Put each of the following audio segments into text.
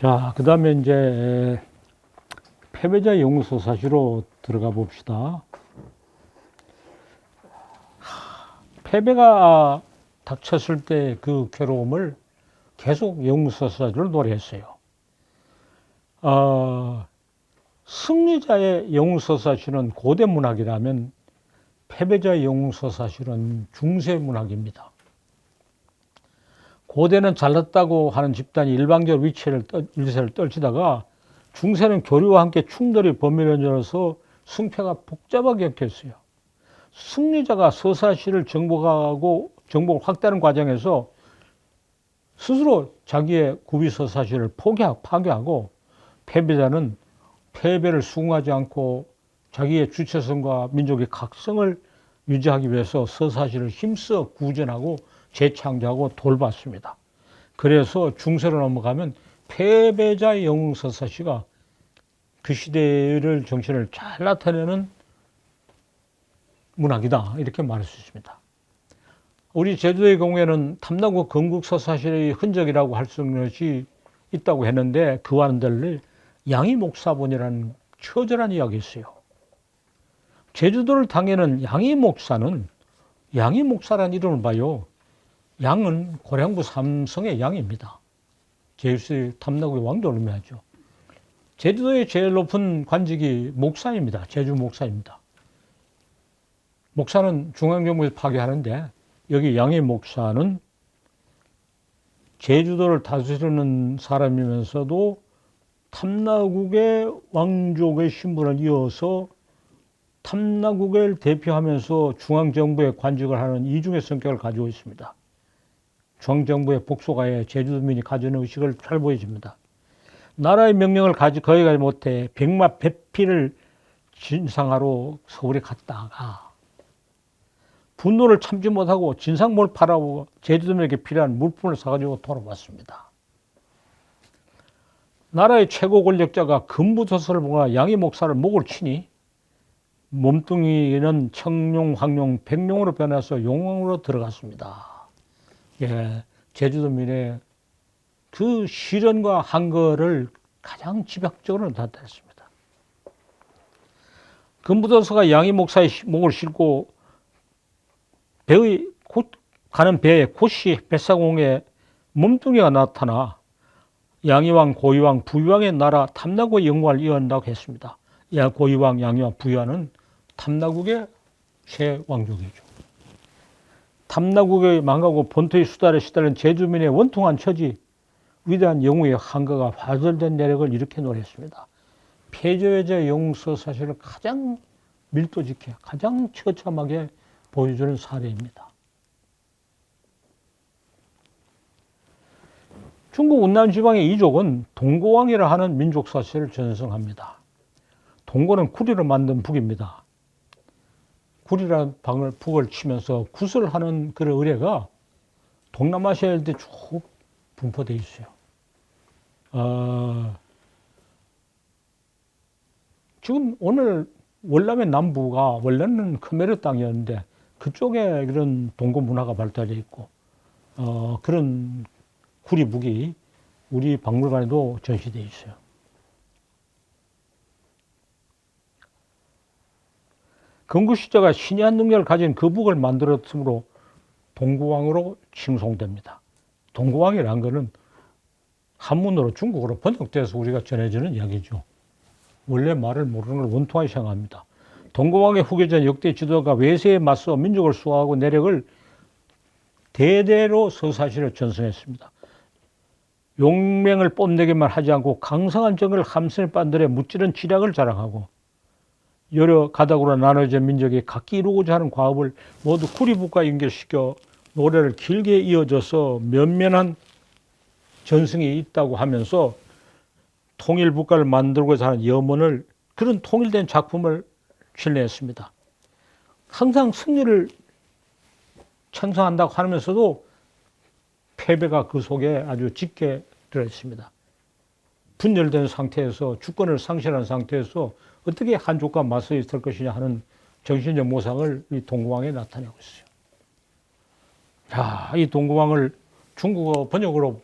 자, 그 다음에 이제 패배자 영웅서사시로 들어가 봅시다. 패배가 닥쳤을 때 그 괴로움을 계속 영웅서사시를 노래했어요. 승리자의 영웅서사시는 고대 문학이라면 패배자의 영웅서사시는 중세 문학입니다. 고대는 잘났다고 하는 집단이 일방적으로 위세를 떨치다가 중세는 교류와 함께 충돌이 범위를 승패가 복잡하게 엮였어요. 승리자가 서사시를 정복을 확대하는 과정에서 스스로 자기의 구비 서사시를 파괴하고 패배자는 패배를 수긍하지 않고 자기의 주체성과 민족의 각성을 유지하기 위해서 서사시를 힘써 구전하고 재창조하고 돌봤습니다. 그래서 중세로 넘어가면 패배자의 영웅서사시가 그 시대를 정신을 잘 나타내는 문학이다, 이렇게 말할 수 있습니다. 우리 제주도의 경우에는 탐나고 건국서사시의 흔적이라고 할 수 있는 것이 있다고 했는데, 그와는 달리 양의목사본이라는 처절한 이야기가 있어요. 제주도를 당해는 양의목사라는 이름을 봐요. 양은 고량부 삼성의 양입니다. 제주도의 탐나고의 왕조를 의미하죠. 제주도의 제일 높은 관직이 목사입니다. 제주 목사입니다. 목사는 중앙정부에서 파괴하는데, 여기 양의 목사는 제주도를 다스리는 사람이면서도 탐나국의 왕족의 신분을 이어서 탐나국을 대표하면서 중앙정부의 관직을 하는 이중의 성격을 가지고 있습니다. 중앙정부의 복소가에 제주도민이 가지는 의식을 잘 보여줍니다. 나라의 명령을 거역하지 못해 백마 배피를 진상하러 서울에 갔다가 분노를 참지 못하고 진상몰팔하고 제주도민에게 필요한 물품을 사가지고 돌아왔습니다. 나라의 최고 권력자가 금부도서를 보고 양의 목사를 목을 치니 몸뚱이는 청룡, 황룡, 백룡으로 변해서 용왕으로 들어갔습니다. 예, 제주도민의 그 시련과 한거를 가장 집약적으로 나타냈습니다. 금부도서가 양의 목사의 목을 싣고 가는 배에 곧시 뱃사공에 몸뚱이가 나타나 양의왕, 고의왕, 부의왕의 나라 탐나고의 영광을 이어간다고 했습니다. 고의왕, 양의왕, 부의왕은 탐나국의 새 왕족이죠. 탐나국의 망하고 본토의 수달에 시달린 제주민의 원통한 처지, 위대한 영웅의 한가가 화절된 내력을 이렇게 노래했습니다. 패배자의 영웅서사시를 가장 밀도 있게, 가장 처참하게 보여주는 사례입니다. 중국 운남 지방의 이족은 동고왕이라 하는 민족 사실을 전승합니다. 동고는 구리로 만든 북입니다. 구리라는 북을 치면서 구슬하는 그런 의례가 동남아시아에 쭉 분포되어 있어요. 지금 오늘 월남의 남부가 원래는 크메르 땅이었는데 그쪽에 그런 동고 문화가 발달되어 있고, 그런 구리북이 우리 박물관에도 전시되어 있어요. 건국시대가 신이한 능력을 가진 그 북을 만들었으므로 동고왕으로 칭송됩니다. 동고왕이라는 것은 한문으로 중국어로 번역돼서 우리가 전해지는 이야기죠. 원래 말을 모르는 걸 원통하게 생각합니다. 동고왕의 후계자 역대 지도자가 외세에 맞서 민족을 수호하고 내력을 대대로 서사시를 전승했습니다. 용맹을 뽐내기만 하지 않고 강성한 정을 함선에 빤들에 무찌른 지략을 자랑하고 여러 가닥으로 나눠진 민족이 각기 이루고자 하는 과업을 모두 구리북과 연결시켜 노래를 길게 이어져서 면면한 전승이 있다고 하면서 통일국가를 만들고자 하는 염원을, 그런 통일된 작품을 실내했습니다. 항상 승리를 찬성한다고 하면서도 패배가 그 속에 아주 짙게 들어있습니다. 분열된 상태에서, 주권을 상실한 상태에서 어떻게 한족과 맞서 있을 것이냐 하는 정신적 모상을 이 동고왕에 나타내고 있어요. 자, 이 동고왕을 중국어 번역으로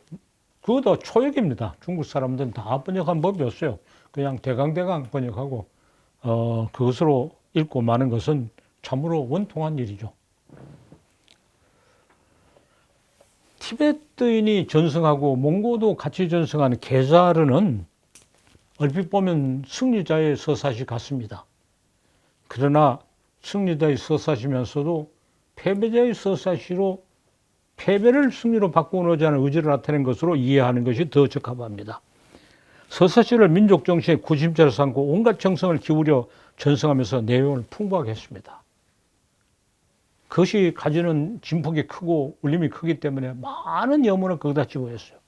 그것도 초역입니다. 중국 사람들은 다 번역한 법이 없어요. 그냥 대강대강 번역하고 그것으로 읽고 마는 것은 참으로 원통한 일이죠. 티베트인이 전승하고 몽고도 같이 전승하는 게자르는 얼핏 보면 승리자의 서사시 같습니다. 그러나 승리자의 서사시면서도 패배자의 서사시로 패배를 승리로 바꾸고자 하는 의지를 나타낸 것으로 이해하는 것이 더 적합합니다. 서사시를 민족 정신의 구심자로 삼고 온갖 정성을 기울여 전승하면서 내용을 풍부하게 했습니다. 그것이 가지는 진폭이 크고 울림이 크기 때문에 많은 염원을 거기다 집어했어요.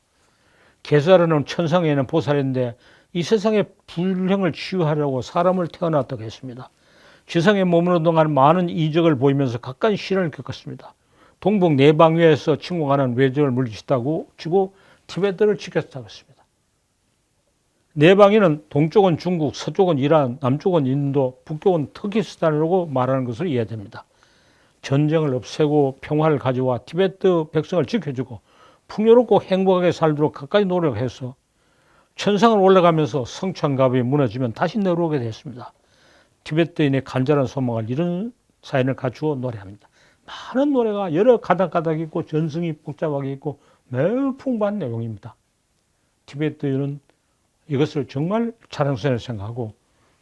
게자르는 천상에는 보살인데 이 세상의 불행을 치유하려고 사람을 태어났다고 했습니다. 지상에 머무는 동안 많은 이적을 보이면서 각가지 시련을 겪었습니다. 동북 내방위에서 침공하는 외적을 물리치다고 치고 티베트를 지켰다고 했습니다. 내방위는 동쪽은 중국, 서쪽은 이란, 남쪽은 인도, 북쪽은 터키스탄이라고 말하는 것으로 이해됩니다. 전쟁을 없애고 평화를 가져와 티베트 백성을 지켜주고 풍요롭고 행복하게 살도록 갖가지 노력해서 천상을 올라가면서 성천갑이 무너지면 다시 내려오게 됐습니다. 티베트인의 간절한 소망을 이런 사연을 갖추어 노래합니다. 많은 노래가 여러 가닥가닥 있고 전승이 복잡하게 있고 매우 풍부한 내용입니다. 티베트인은 이것을 정말 자랑스럽게 생각하고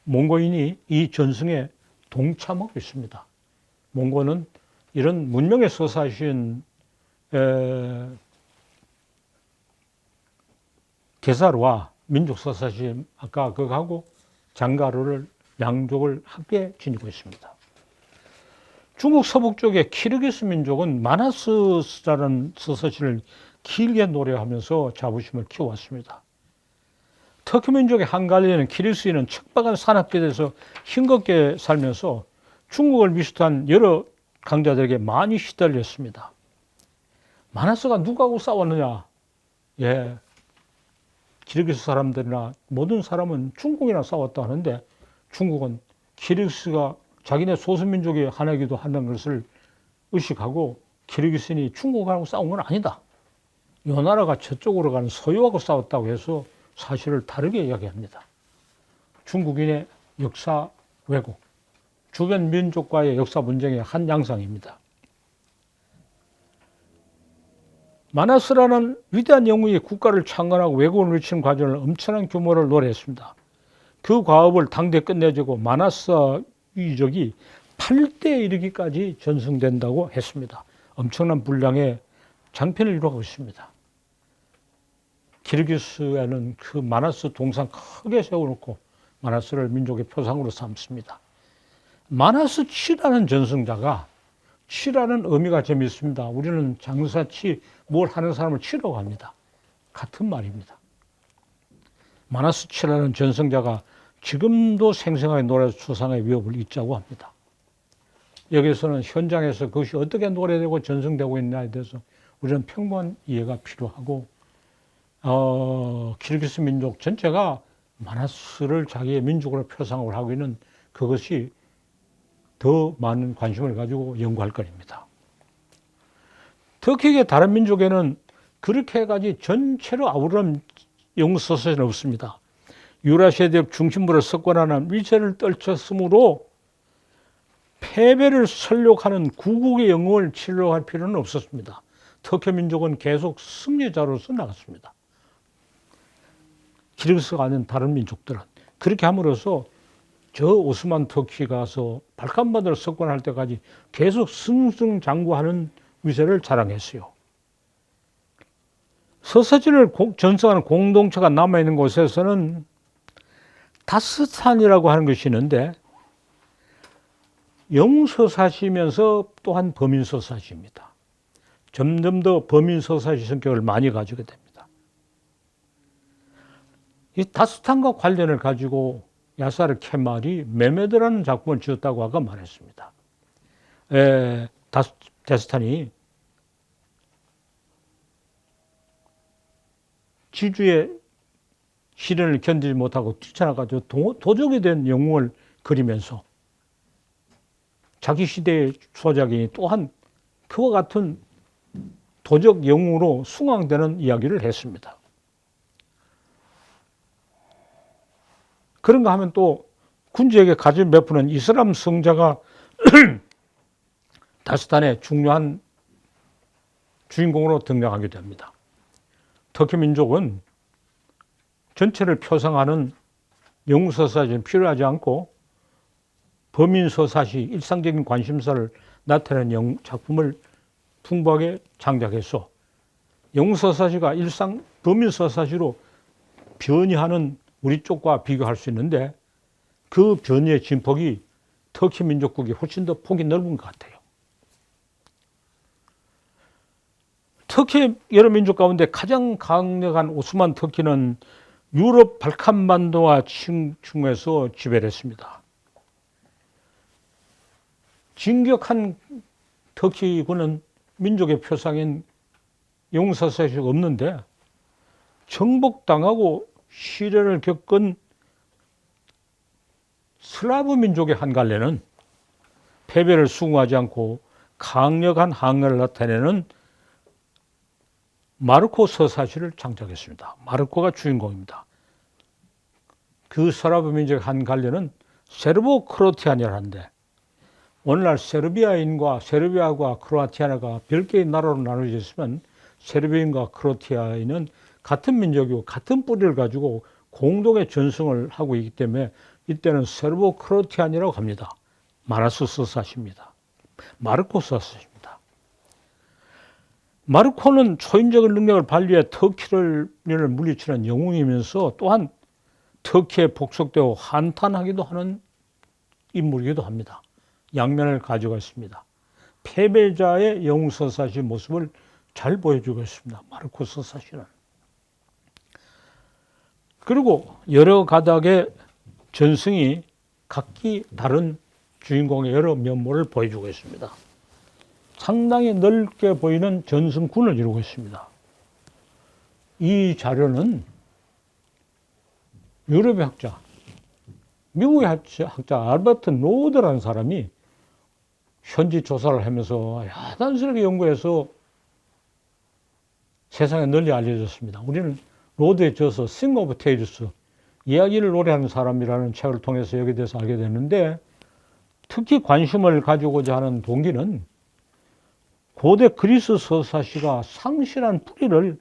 몽고인이 이 전승에 동참하고 있습니다. 몽고는 이런 문명의 서사신 게자르와 민족 서사신 아까 그거하고 장가루를 양족을 함께 지니고 있습니다. 중국 서북 쪽의 키르기스 민족은 마나스라는 서사신을 길게 노래하면서 자부심을 키워왔습니다. 터키 민족의 한갈리는 키르기스인은 척박한 산악지대에서 힘겹게 살면서 중국을 비롯한 여러 강자들에게 많이 시달렸습니다. 마나스가 누구하고 싸웠느냐? 예, 키르기스 사람들이나 모든 사람은 중국이랑 싸웠다 하는데 중국은 키르기스가 자기네 소수민족의 하나이기도 한다는 것을 의식하고 키르기스인이 중국하고 싸운 건 아니다. 이 나라가 저쪽으로 가는 서유하고 싸웠다고 해서 사실을 다르게 이야기합니다. 중국인의 역사 왜곡, 주변 민족과의 역사 분쟁의 한 양상입니다. 마나스라는 위대한 영웅이 국가를 창건하고 왜곡을 일으키는 과정을 엄청난 규모를 노래했습니다. 그 과업을 당대 끝내주고 마나스 유적이 8대에 이르기까지 전승된다고 했습니다. 엄청난 분량의 장편을 이루고 있습니다. 키르기스에는 그 마나스 동상 크게 세워놓고 마나스를 민족의 표상으로 삼습니다. 마나스 치라는 전승자가 치라는 의미가 재미있습니다. 우리는 장사치 뭘 하는 사람을 치라고 합니다. 같은 말입니다. 마나스 치라는 전승자가 지금도 생생하게 노래에서 추상의 위협을 잊자고 합니다. 여기서는 현장에서 그것이 어떻게 노래되고 전승되고 있냐에 대해서 우리는 평범한 이해가 필요하고 키르기스 민족 전체가 마나스를 자기의 민족으로 표상을 하고 있는 그것이 더 많은 관심을 가지고 연구할 거입니다. 터키의 다른 민족에는 그렇게까지 전체로 아우르는 영서서는 없습니다. 유라시아 대륙 중심부를 석권하는 위세를 떨쳤으므로 패배를 설욕하는 구국의 영웅을 치료할 필요는 없었습니다. 터키 민족은 계속 승리자로서 나갔습니다. 키르기스가 아닌 다른 민족들은 그렇게 함으로써 저 오스만 터키가 가서 발칸반도를 석권할 때까지 계속 승승장구하는 위세를 자랑했어요. 서사지를 전승하는 공동체가 남아있는 곳에서는 다스탄이라고 하는 것이 있는데 영서사시면서 또한 범인서사시입니다. 점점 더 범인서사시 성격을 많이 가지게 됩니다. 이 다스탄과 관련을 가지고 야사르 케말이 메메드라는 작품을 지었다고 아까 말했습니다. 다스탄이 지주의 시련을 견디지 못하고 뛰쳐나가지고 도적이 된 영웅을 그리면서 자기 시대의 소작이 또한 그와 같은 도적 영웅으로 숭앙되는 이야기를 했습니다. 그런가 하면 또 군주에게 가진 베푸는 이슬람 성자가 다스탄의 중요한 주인공으로 등장하게 됩니다. 터키 민족은 전체를 표상하는 영웅서사시는 필요하지 않고 범인서사시, 일상적인 관심사를 나타내는 작품을 풍부하게 창작해서 영웅서사시가 범인서사시로 변이하는 우리 쪽과 비교할 수 있는데 그 변이의 진폭이 터키 민족국이 훨씬 더 폭이 넓은 것 같아요. 터키 여러 민족 가운데 가장 강력한 오스만 터키는 유럽 발칸반도와 층에서 지배를 했습니다. 진격한 터키군은 민족의 표상인 영웅서사시가 없는데 정복당하고 시련을 겪은 슬라브 민족의 한 갈래는 패배를 수긍하지 않고 강력한 항해를 나타내는 마르코 서사시를 창작했습니다. 마르코가 주인공입니다. 그 슬라브 민족의 한 갈래는 세르보 크로아티아냐라는데 오늘날 세르비아와 크로아티아가 별개의 나라로 나눠져 있으면 세르비아인과 크로아티아인은 같은 민족이고 같은 뿌리를 가지고 공동의 전승을 하고 있기 때문에 이때는 세르보 크로아티아니라고 합니다. 마르코 서사시입니다. 마르코 서사시입니다. 마르코는 초인적인 능력을 발휘해 터키를 물리치는 영웅이면서 또한 터키에 복속되고 한탄하기도 하는 인물이기도 합니다. 양면을 가지고 있습니다. 패배자의 영웅서사시 모습을 잘 보여주고 있습니다. 마르코 서사시는. 그리고 여러 가닥의 전승이 각기 다른 주인공의 여러 면모를 보여주고 있습니다. 상당히 넓게 보이는 전승군을 이루고 있습니다. 이 자료는 유럽의 학자, 미국의 학자 알버트 로드라는 사람이 현지 조사를 하면서 야단스럽게 연구해서 세상에 널리 알려졌습니다. 우리는 로드에 져서 Sing of Tales, 이야기를 노래하는 사람이라는 책을 통해서 여기에 대해서 알게 됐는데 특히 관심을 가지고자 하는 동기는 고대 그리스 서사시가 상실한 뿌리를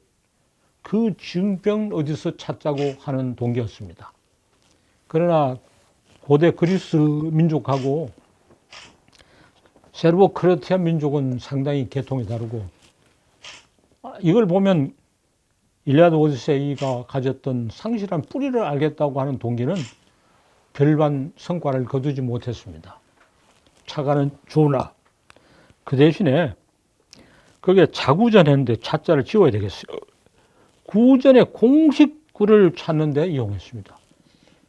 그 징병 어디서 찾자고 하는 동기였습니다. 그러나 고대 그리스 민족하고 세르보 크로아티아 민족은 상당히 계통이 다르고 이걸 보면 일리아드 오디세이가 가졌던 상실한 뿌리를 알겠다고 하는 동기는 별반 성과를 거두지 못했습니다. 차가는 조나 그 대신에 그게 자구전 했는데 차자를 지워야 되겠어요. 구전의 공식구를 찾는 데 이용했습니다.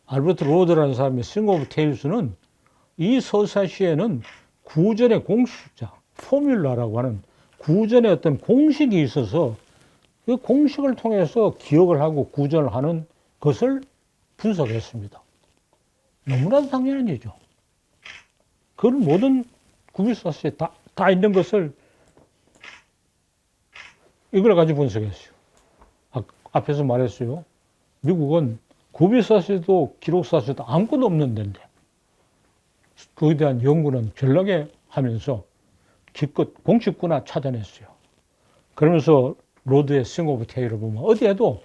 알버트 로드라는 사람의 Sing of Tales는 이 서사시에는 구전의 공식자, 포뮬라라고 하는 구전의 어떤 공식이 있어서 그 공식을 통해서 기억을 하고 구전을 하는 것을 분석했습니다. 너무나도 당연한 일이죠. 그런 모든 구비서사시에 다 있는 것을 이걸 가지고 분석했어요. 앞에서 말했어요. 미국은 구비서사시도 기록서사시도 아무것도 없는 데인데 그에 대한 연구는 전락에 하면서 기껏 공식구나 찾아냈어요. 그러면서 로드의 Sing of Tales를 보면 어디에도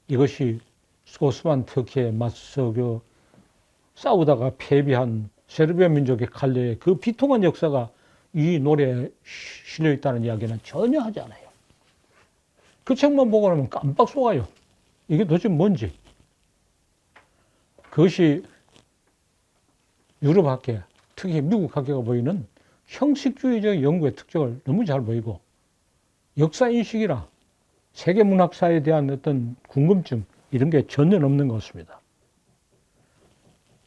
이것이 오스만 터키에 맞서 싸우다가 패배한 세르비아 민족의 칼레의 그 비통한 역사가 이 노래에 실려 있다는 이야기는 전혀 하지 않아요. 그 책만 보고 나면 깜빡 속아요. 이게 도대체 뭔지. 그것이 유럽 학계, 특히 미국 학계가 보이는 형식주의적 연구의 특징을 너무 잘 보이고 역사인식이나 세계문학사에 대한 어떤 궁금증 이런 게 전혀 없는 것 같습니다.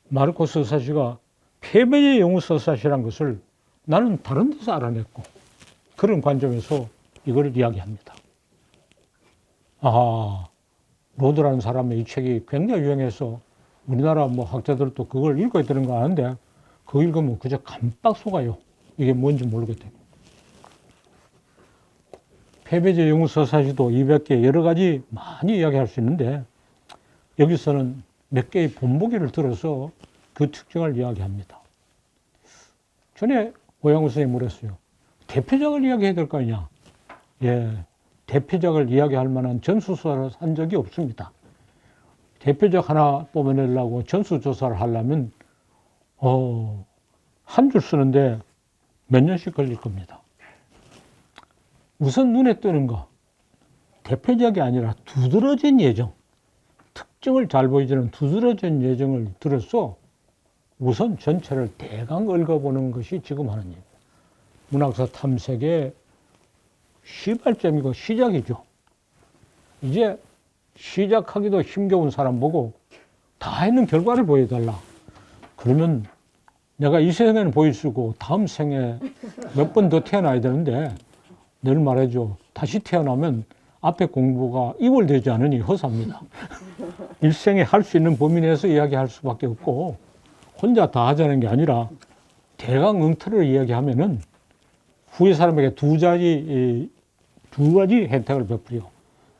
마르코 서사시가 패배의 영웅 서사시라는 것을 나는 다른 데서 알아냈고 그런 관점에서 이걸 이야기합니다. 로드라는 사람의 이 책이 굉장히 유행해서 우리나라 학자들도 그걸 읽어야 되는 거 아는데 그거 읽으면 그저 깜빡 속아요. 이게 뭔지 모르겠대요. 패배제 영웅 서사시도 200개 여러 가지 많이 이야기할 수 있는데 여기서는 몇 개의 본보기를 들어서 그 특징을 이야기합니다. 전에 오양우 선생님이 물었어요. 대표작을 이야기해야 될 거 아니냐? 예, 대표작을 이야기할 만한 전수조사를 한 적이 없습니다. 대표작 하나 뽑아내려고 전수조사를 하려면 한 줄 쓰는데 몇 년씩 걸릴 겁니다. 우선 눈에 띄는 거, 대표작이 아니라 두드러진 예정, 특징을 잘 보여주는 두드러진 예정을 들어서 우선 전체를 대강 읽어보는 것이 지금 하는 일입니다. 문학사 탐색의 시발점이고 시작이죠. 이제 시작하기도 힘겨운 사람 보고 다 있는 결과를 보여달라. 그러면 내가 이 생에는 보일 수고 다음 생에 몇 번 더 태어나야 되는데 늘 말해줘. 다시 태어나면 앞에 공부가 이월되지 않으니 허사입니다. 일생에 할 수 있는 범위 내에서 이야기할 수밖에 없고 혼자 다 하자는 게 아니라 대강 엉터리를 이야기하면은 후에 사람에게 두 가지 혜택을 베풀려.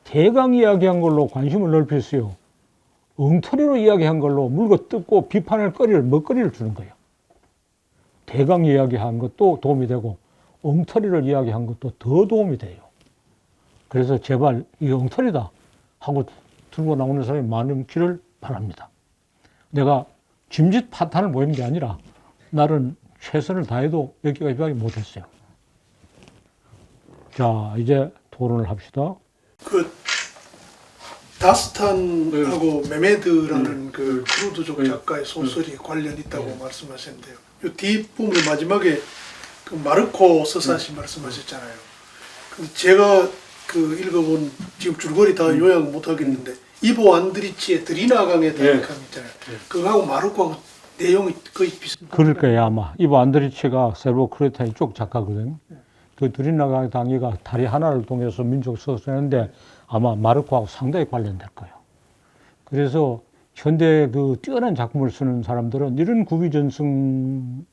대강 이야기한 걸로 관심을 넓힐 수요. 엉터리로 이야기한 걸로 물고 뜯고 비판할 먹거리를 주는 거예요. 대강 이야기한 것도 도움이 되고 엉터리를 이야기한 것도 더 도움이 돼요. 그래서 제발 이 엉터리다 하고 들고 나오는 사람이 많기를 바랍니다. 내가 짐짓 파탄을 보이는 게 아니라 나는 최선을 다해도 여기까지 못했어요. 자, 이제 토론을 합시다. 그 다스탄하고 메메드라는 그 쿠르드족 작가의 소설이 관련 있다고 말씀하셨는데요. 이 뒷부분 마지막에 그 마르코 서사시 말씀하셨잖아요. 근데 제가 그 읽어본 지금 줄거리 다 요약 못 하겠는데 이보 안드리치의 드리나강에 대한 강 있잖아요. 그거하고 마르코하고 내용이 거의 비슷해요. 그럴 거예요, 아마. 이보 안드리치가 세르보 크로아티아 쪽 작가거든요. 그 드리나강 당이가 다리 하나를 통해서 민족 서술했는데 아마 마르코하고 상당히 관련될 거예요. 그래서 현대 그 뛰어난 작품을 쓰는 사람들은 이런 구비전승을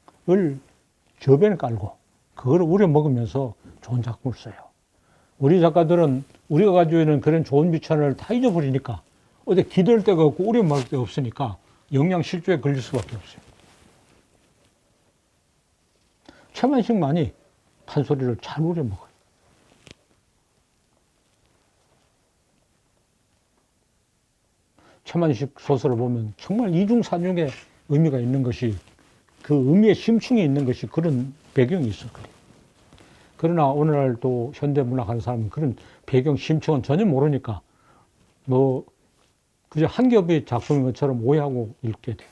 저변에 깔고 그걸 우려먹으면서 좋은 작품을 써요. 우리 작가들은 우리가 가지고 있는 그런 좋은 비천을 다 잊어버리니까 어디 기댈 데가 없고 우려먹을 데가 없으니까 영양 실조에 걸릴 수밖에 없어요. 최만식만이 판소리를 잘 우려먹어요. 최만식 소설을 보면 정말 이중산중의 의미가 있는 것이 그 의미의 심층에 있는 것이 그런 배경이 있어. 그러나 오늘날 또 현대문학 하는 사람은 그런 배경 심층은 전혀 모르니까 뭐 그저 한 겹의 작품인 것처럼 오해하고 읽게 돼요.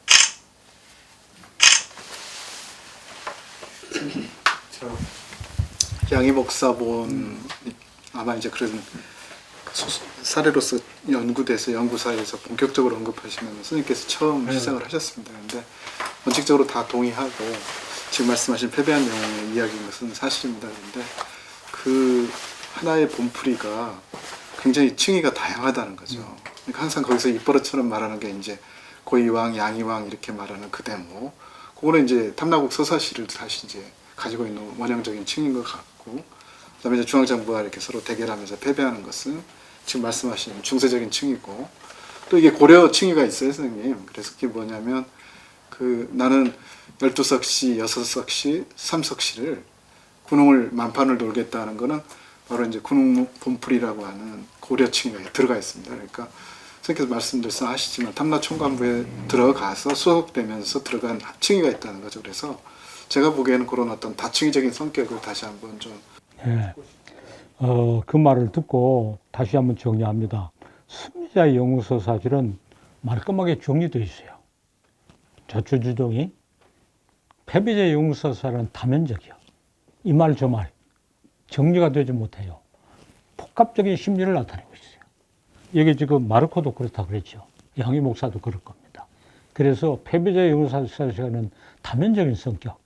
양희 목사본 아마 이제 그런 사례로서 연구돼서 연구사에서 본격적으로 언급하시면 선생님께서 처음 시작을 하셨습니다. 그런데 원칙적으로 다 동의하고 지금 말씀하신 패배한 영웅의 이야기인 것은 사실입니다. 그런데 그 하나의 본풀이가 굉장히 층위가 다양하다는 거죠. 그러니까 항상 거기서 입버릇처럼 말하는 게 이제 고이왕, 양이왕 이렇게 말하는 그 대목. 그거는 이제 탐라국 서사시를 다시 이제 가지고 있는 원형적인 층인 것 같고, 그다음에 이제 중앙정부와 이렇게 서로 대결하면서 패배하는 것은 지금 말씀하신 중세적인 층이고, 또 이게 고려 층위가 있어요, 선생님. 그래서 그게 뭐냐면 그 나는 12석시, 6석시, 3석시를 군웅을 만판을 돌겠다는 거는 바로 이제 군웅 본풀이라고 하는 고려 층위가 들어가 있습니다. 그러니까 선생님께서 말씀들서 하시지만 탐라총관부에 들어가서 수석되면서 들어간 층위가 있다는 거죠. 그래서 제가 보기에는 그런 어떤 다층위적인 성격을 다시 한번 좀 그 말을 듣고 다시 한번 정리합니다. 승리자의 영웅서 사실은 말끔하게 정리되어 있어요. 저초지동이 패배자의 영웅서 사실은 다면적이요. 이 말 저 말 정리가 되지 못해요. 복합적인 심리를 나타내고 있어요. 여기 지금 마르코도 그렇다 그랬죠. 양희 목사도 그럴 겁니다. 그래서 패배자의 영웅서 사실은 다면적인 성격,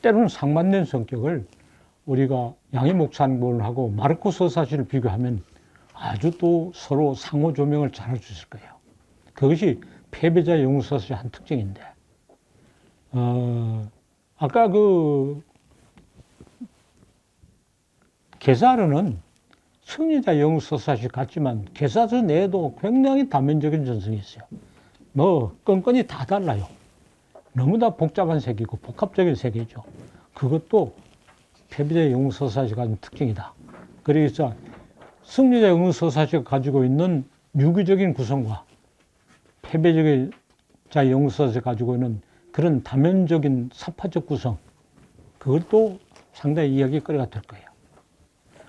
때로는 상반된 성격을 우리가 양희 목사님하고 마르코 서사시를 비교하면 아주 또 서로 상호 조명을 잘할 수 있을 거예요. 그것이 패배자 영웅서사시의 한 특징인데, 아까 그 게사르는 승리자 영웅서사시 같지만 게사르 내에도 굉장히 다면적인 전성이 있어요. 뭐 건건이 다 달라요. 너무나 복잡한 세계고 복합적인 세계죠. 그것도 패배자 영웅서사시가 가진 특징이다. 그래서 승리자 영웅서사시가 가지고 있는 유기적인 구성과 패배적인 자 영웅서사시가 가지고 있는 그런 다면적인 사파적 구성, 그것도 상당히 이야기거리가 될 거예요.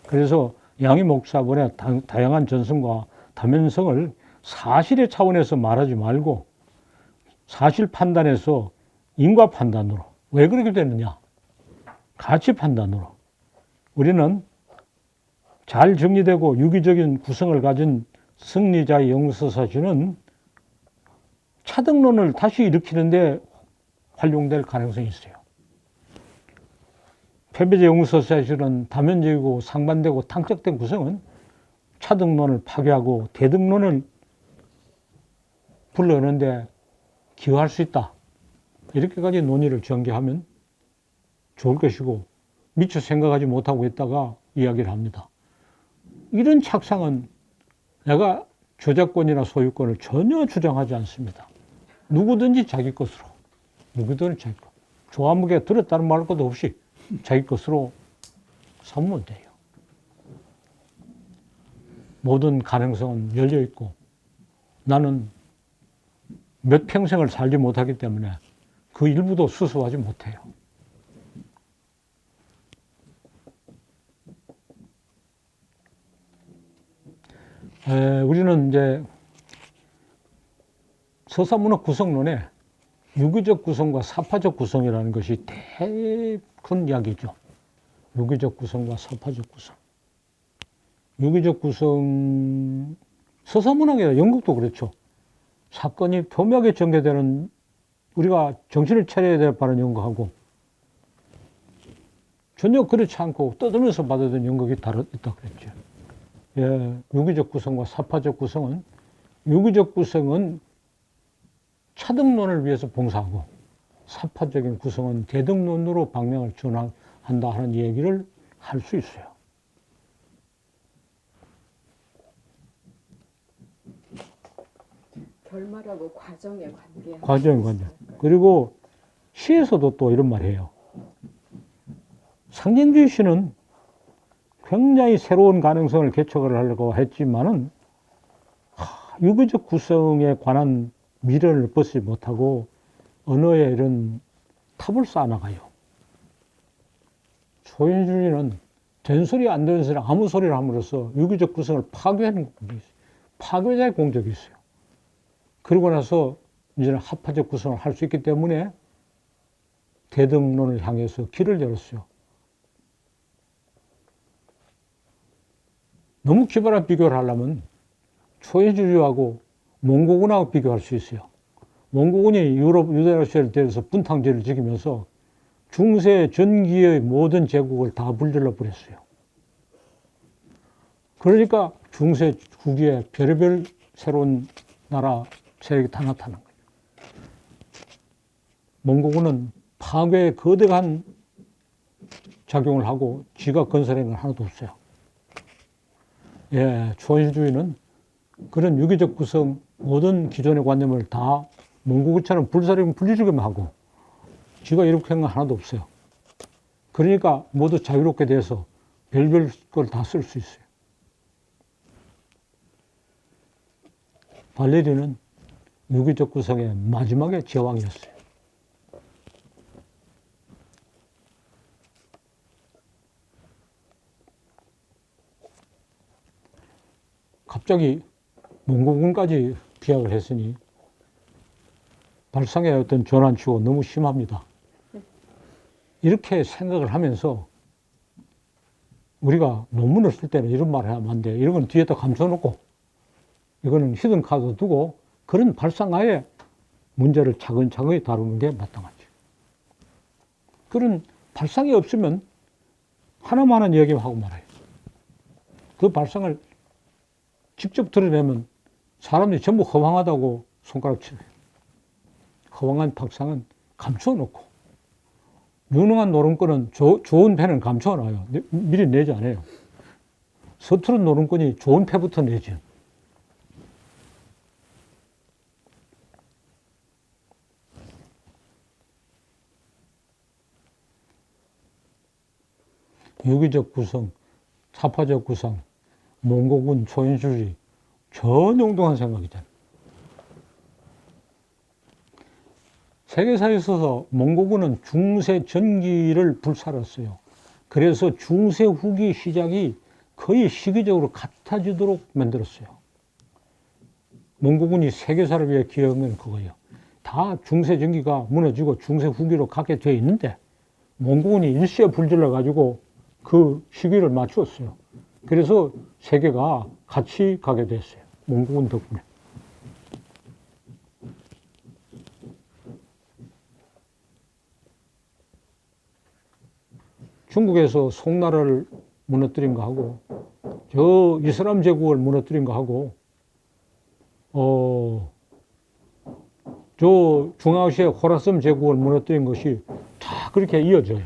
그래서 양희 목사본의 다양한 전성과 다면성을 사실의 차원에서 말하지 말고 사실 판단에서 인과 판단으로, 왜 그렇게 되느냐? 가치 판단으로. 우리는 잘 정리되고 유기적인 구성을 가진 승리자의 영웅서사시는 차등론을 다시 일으키는데 활용될 가능성이 있어요. 패배자 영웅서사시는 다면적이고 상반되고 탕적된 구성은 차등론을 파괴하고 대등론을 불러오는데 기여할 수 있다. 이렇게까지 논의를 전개하면 좋을 것이고, 미처 생각하지 못하고 있다가 이야기를 합니다. 이런 착상은 내가 저작권이나 소유권을 전혀 주장하지 않습니다. 누구든지 자기 것으로, 누구든지 자기 것, 조화무게 들었다는 말 것도 없이 자기 것으로 삼으면 돼요. 모든 가능성은 열려 있고, 나는 몇 평생을 살지 못하기 때문에 그 일부도 수습하지 못해요. 우리는 이제 서사문학 구성론에 유기적 구성과 사파적 구성이라는 것이 큰 이야기죠. 유기적 구성과 사파적 구성. 유기적 구성, 서사문학이나 연극도 그렇죠. 사건이 교묘하게 전개되는, 우리가 정신을 차려야 될 바는 연극하고 전혀 그렇지 않고 떠들면서 받아들이는 연극이 있다 그랬죠. 예, 유기적 구성과 사파적 구성은, 유기적 구성은 차등론을 위해서 봉사하고 사파적인 구성은 대등론으로 방향을 전환한다 하는 얘기를 할 수 있어요. 결말하고 과정의 관계. 과정의 관계. 그리고 시에서도 또 이런 말 해요. 상징주의 시는 굉장히 새로운 가능성을 개척을 하려고 했지만은 유기적 구성에 관한 미련을 벗지 못하고 언어에 이런 탑을 쌓아나가요. 초인주의는 된소리 안 되는 소리 아무 소리를 함으로써 유기적 구성을 파괴하는 공격이 있어요. 파괴자의 공격이 있어요. 그러고 나서 이제는 합파적 구성을 할 수 있기 때문에 대등론을 향해서 길을 열었어요. 너무 기발한 비교를 하려면 초인주의하고 몽고군하고 비교할 수 있어요. 몽고군이 유럽 유대러시아를 때려서 분탕제를 지키면서 중세 전기의 모든 제국을 다 불질러 버렸어요. 그러니까 중세 후기에 별의별 새로운 나라 세력이 다 나타난 거예요. 몽고군은 파괴에 거대한 작용을 하고 지가 건설한 건 하나도 없어요. 예, 초인주의는 그런 유기적 구성, 모든 기존의 관념을 다 몽고군처럼 불사르면 분리주기만 하고 지가 이렇게 한 건 하나도 없어요. 그러니까 모두 자유롭게 돼서 별별 걸 다 쓸 수 있어요. 발레리는 유기적 구성의 마지막의 제왕이었어요. 갑자기 몽고군까지 비약을 했으니 발상의 어떤 전환치고 너무 심합니다. 이렇게 생각을 하면서 우리가 논문을 쓸 때는 이런 말을 하면 안 돼. 이런 건 뒤에다 감춰놓고 이거는 히든 카드 두고 그런 발상하에 문제를 차근차근히 다루는 게 마땅하죠. 그런 발상이 없으면 하나만한 이야기만 하고 말아요. 그 발상을 직접 드러내면 사람들이 전부 허황하다고 손가락 쳐요. 허황한 발상은 감춰놓고 유능한 노름꾼은 좋은 패는 감춰놔요. 미리 내지 않아요. 서투른 노름꾼이 좋은 패부터 내죠. 유기적 구성, 사파적 구성, 몽고군 초인술이 전혀 엉뚱한 생각이잖아요. 세계사에 있어서 몽고군은 중세 전기를 불살았어요. 그래서 중세 후기 시작이 거의 시기적으로 같아지도록 만들었어요. 몽고군이 세계사를 위해 기여한 건 그거예요. 다 중세 전기가 무너지고 중세 후기로 가게 되어 있는데 몽고군이 일시불질러 가지고 그 시기를 맞추었어요. 그래서 세계가 같이 가게 됐어요. 몽고군 덕분에. 중국에서 송나라를 무너뜨린 거 하고 저 이슬람 제국을 무너뜨린 거 하고 저 중앙아시아 호라산 제국을 무너뜨린 것이 다 그렇게 이어져요.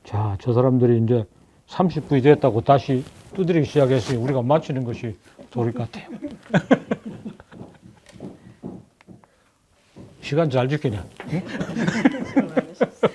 자, 저 사람들이 이제 30분이 됐다고 다시 두드리기 시작했으니 우리가 맞추는 것이 도릴 것 같아요. 시간 잘 지키냐? 시간 많으셨어요.